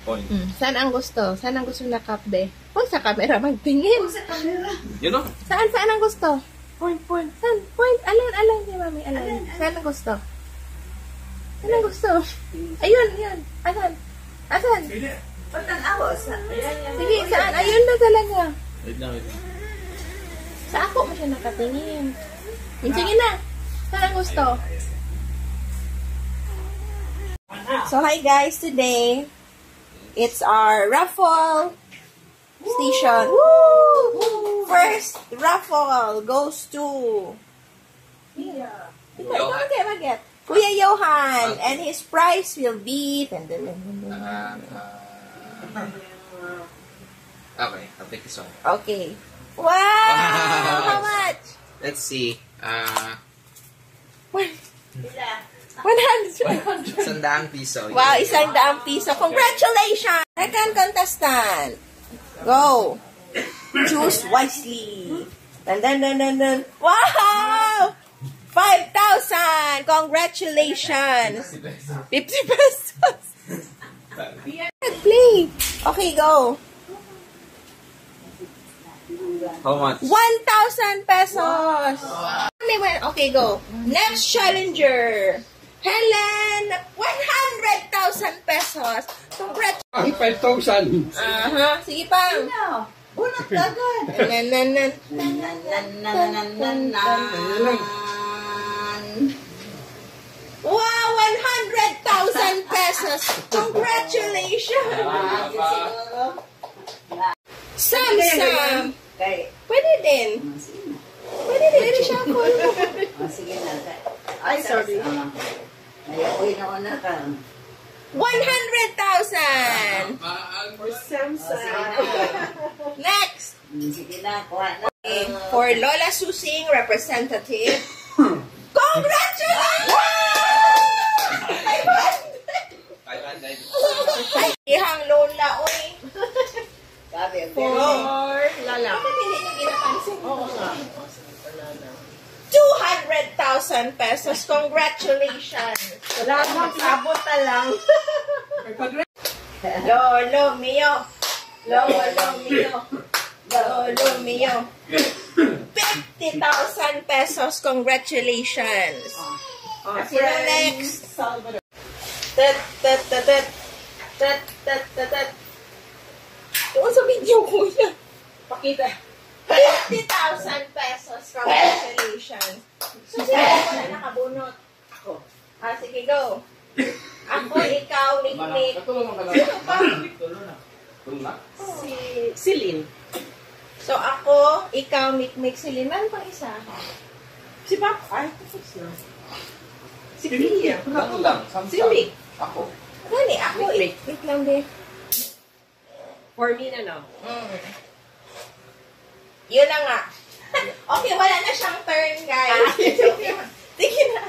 Point. Saan ang gusto? Saan ang gusto na kapde? Huwag sa camera magtingin. Huwag sa camera. You know? Saan ang gusto? Point. Saan? Point. Alan ni mami. Alan. Saan ang gusto? Saan ang gusto? Ayun. Asan? Pagtanawa sa... Sige, saan? Ayun na talaga. Wait lang. Sa ako mo siya nakatingin. Sige na. Saan ang gusto? So, hi guys. Today, it's our raffle station. Woo! First raffle goes to... Ikaw, Kuya Johan. And his prize will be... Okay, I'll take this one. Okay. Wow! How much? Let's see. 100. 100 piso. Wow, 100 piso. Congratulations! Second contestant. Go. Choose wisely. Dun. Wow! 5,000! Congratulations! 50 pesos. Play. Okay, go. How much? 1,000 pesos. Okay, go. Next challenger. Helen, 100,000 pesos. Congrats. 5,000. Sige pang. Unang kagad. Wow, 100,000 pesos. Congratulations. Sam. Pwede din. Pwede siya ako. Sige na. Ay, sorry. Uy, nauna ka. 100,000. For Samsung. Next. Sige na, kuha na. Okay, for Lola Susing representative. Congratulations! 500. Ihang Lola, oy. Sabi, For Lala. Bakit hindi niyo pinapansin? Oo nga. 200,000 pesos. Congratulations. Salamat, abot na lang. Lolo mio. 50,000 pesos. Congratulations. Sino next? Doon sa video ko yan. Pakita. 50,000 pesos. Congratulations. So, sino ako na nakabunot? Ako. Sige, go. Ako, ikaw, Nick. Sino pa? Si Lynn. So, ako, ikaw, Nick, Silin. Meron pang isa. Si Papa. Ay, tapos na. Si Pia. Si Mick. Ako. Gani, ako, wait lang, be. For me na, no? Yun na nga. Okay, wala na siyang turn, guys. Sige na.